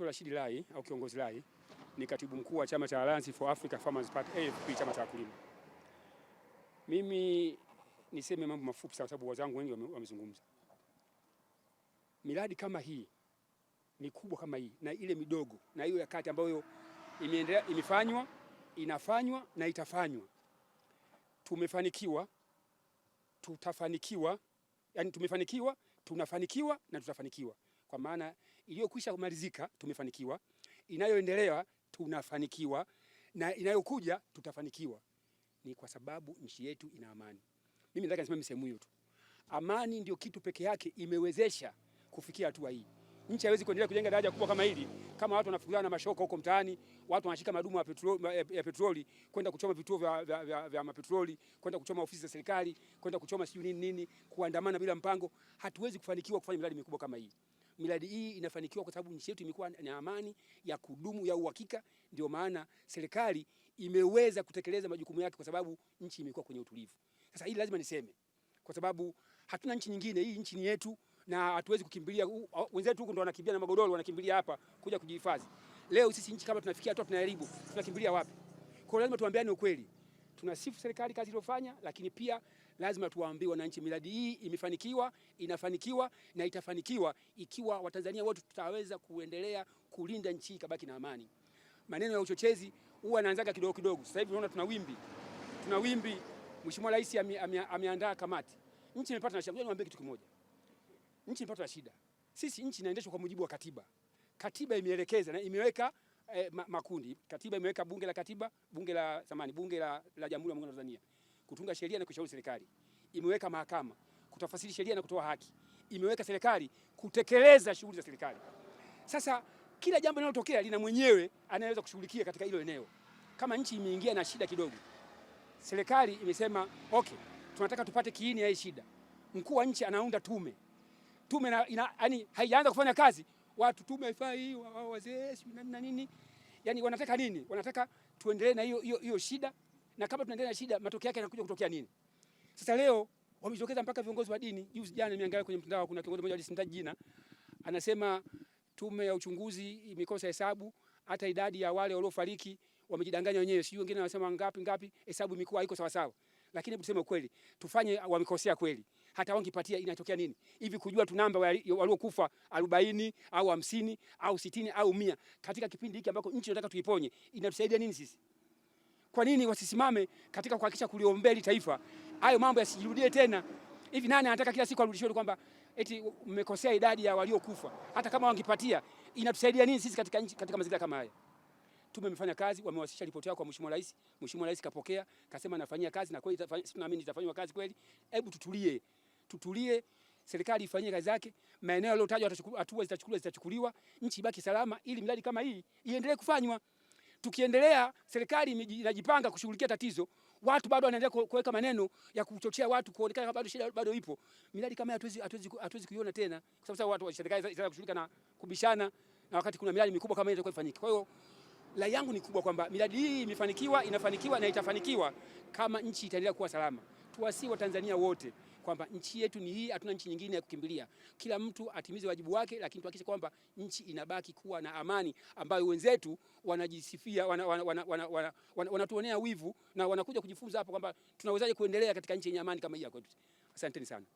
Rashid Lai au kiongozi Lai ni katibu mkuu wa chama cha Alliance for Africa Farmers Party AFP, chama cha wakulima. Mimi niseme mambo mafupi sana sababu wazangu wengi wamezungumza. Miradi kama hii mikubwa kama hii na ile midogo na hiyo ya kati ambayo imeendelea, imefanywa, inafanywa na itafanywa, tumefanikiwa, tutafanikiwa, yani tumefanikiwa, tunafanikiwa na tutafanikiwa. Kwa maana iliyokwisha kumalizika tumefanikiwa, inayoendelea tunafanikiwa, na inayokuja tutafanikiwa. Ni kwa sababu nchi yetu ina amani. Mimi nataka niseme sehemu hiyo tu. Amani ndio kitu peke yake imewezesha kufikia hatua hii. Nchi haiwezi kuendelea kujenga daraja kubwa kama hili kama watu wanafukuliana na mashoka huko mtaani, watu wanashika madumu ya petroli kwenda kuchoma vituo vya mapetroli, kwenda kuchoma ofisi za serikali, kwenda kuchoma siyo nini, kuandamana bila mpango. Hatuwezi kufanikiwa kufanya miradi mikubwa kama hii. Miradi hii inafanikiwa kwa sababu nchi yetu imekuwa na amani ya kudumu ya uhakika. Ndio maana serikali imeweza kutekeleza majukumu yake kwa sababu nchi imekuwa kwenye utulivu. Sasa hili lazima niseme kwa sababu hatuna nchi nyingine, hii nchi ni yetu na hatuwezi kukimbilia. Wenzetu huko ndo wanakimbia na magodoro, wanakimbilia hapa kuja kujihifadhi. Leo sisi nchi kama tunafikia hatua tunaharibu, tunakimbilia wapi? Kwa hiyo lazima tuambiane ukweli. Tunasifu serikali kazi iliyofanya, lakini pia lazima tuwaambie wananchi miradi hii imefanikiwa, inafanikiwa na itafanikiwa ikiwa Watanzania wote tutaweza kuendelea kulinda nchi kabaki na amani. Maneno ya uchochezi huwa yanaanzaga kidogo kidogo. Sasa hivi unaona tuna wimbi. Mheshimiwa Rais ameandaa kamati. Nchi imepata na shida. Niwaambie kitu kimoja. Nchi imepata na shida. Sisi nchi inaendeshwa kwa mujibu wa katiba. Katiba imeelekeza na imeweka makundi. Katiba imeweka bunge la katiba, bunge la zamani, bunge la Jamhuri ya Muungano wa Tanzania kutunga sheria na kushauri serikali. Imeweka mahakama kutafasiri sheria na kutoa haki. Imeweka serikali kutekeleza shughuli za serikali. Sasa kila jambo linalotokea lina mwenyewe anayeweza kushughulikia katika hilo eneo. Kama nchi imeingia na shida kidogo, serikali imesema okay, tunataka tupate kiini ya hii shida. Mkuu wa nchi anaunda tume. Tume yani haijaanza kufanya kazi, watu tume haifai, wazee na nini. Yani wanataka nini? Wanataka tuendelee na hiyo shida, na kama tunaendelea na shida matokeo yake yanakuja kutokea nini? Sasa leo wamejitokeza mpaka viongozi wa dini. Juzi jana nimeangalia kwenye mtandao, kuna kiongozi mmoja alisimtaja jina, anasema tume ya uchunguzi imekosa hesabu, hata idadi ya wale waliofariki wamejidanganya wenyewe. Sio wengine wanasema ngapi, hesabu imekuwa haiko sawa sawa. Lakini hebu tuseme kweli, tufanye wamekosea kweli. Hata wangipatia inatokea nini? Hivi kujua tu namba waliokufa 40 au 50 au 60 au 100 katika kipindi hiki ambako nchi inataka tuiponye, inatusaidia nini sisi? Kwa nini wasisimame katika kuhakikisha kuliombea taifa hayo mambo yasijirudie tena? Hivi nani anataka kila siku arudishwe kwamba eti mmekosea idadi ya waliokufa? Hata kama wangipatia inatusaidia nini sisi katika nchi, katika mazingira kama haya? Tume imefanya kazi, wamewasilisha ripoti yao kwa Mheshimiwa Rais. Mheshimiwa Rais kapokea, kasema anafanyia kazi na kweli tunaamini itafanywa kazi kweli. Hebu tutulie, serikali ifanyie kazi yake. Maeneo yaliyotajwa hatua zitachukuliwa, nchi ibaki salama ili miradi kama hii iendelee kufanywa. Tukiendelea serikali inajipanga kushughulikia tatizo, watu bado wanaendelea kuweka maneno ya kuchochea watu kuonekana bado shida bado ipo, miradi kama hatuwezi kuiona tena, kwa sababu watu wa serikali zinataka kushughulika na kubishana, na wakati kuna miradi mikubwa kama ile itakuwa ifanyike. Kwa hiyo la yangu ni kubwa kwamba miradi hii imefanikiwa, inafanikiwa na itafanikiwa kama nchi itaendelea kuwa salama. Tuwasi wa Tanzania wote kwamba nchi yetu ni hii, hatuna nchi nyingine ya kukimbilia. Kila mtu atimize wajibu wake, lakini tuhakikishe kwamba nchi inabaki kuwa na amani ambayo wenzetu wanajisifia, wanatuonea wivu na wanakuja kujifunza hapo kwamba tunawezaje kuendelea katika nchi yenye amani kama hii ya kwetu. Asanteni sana.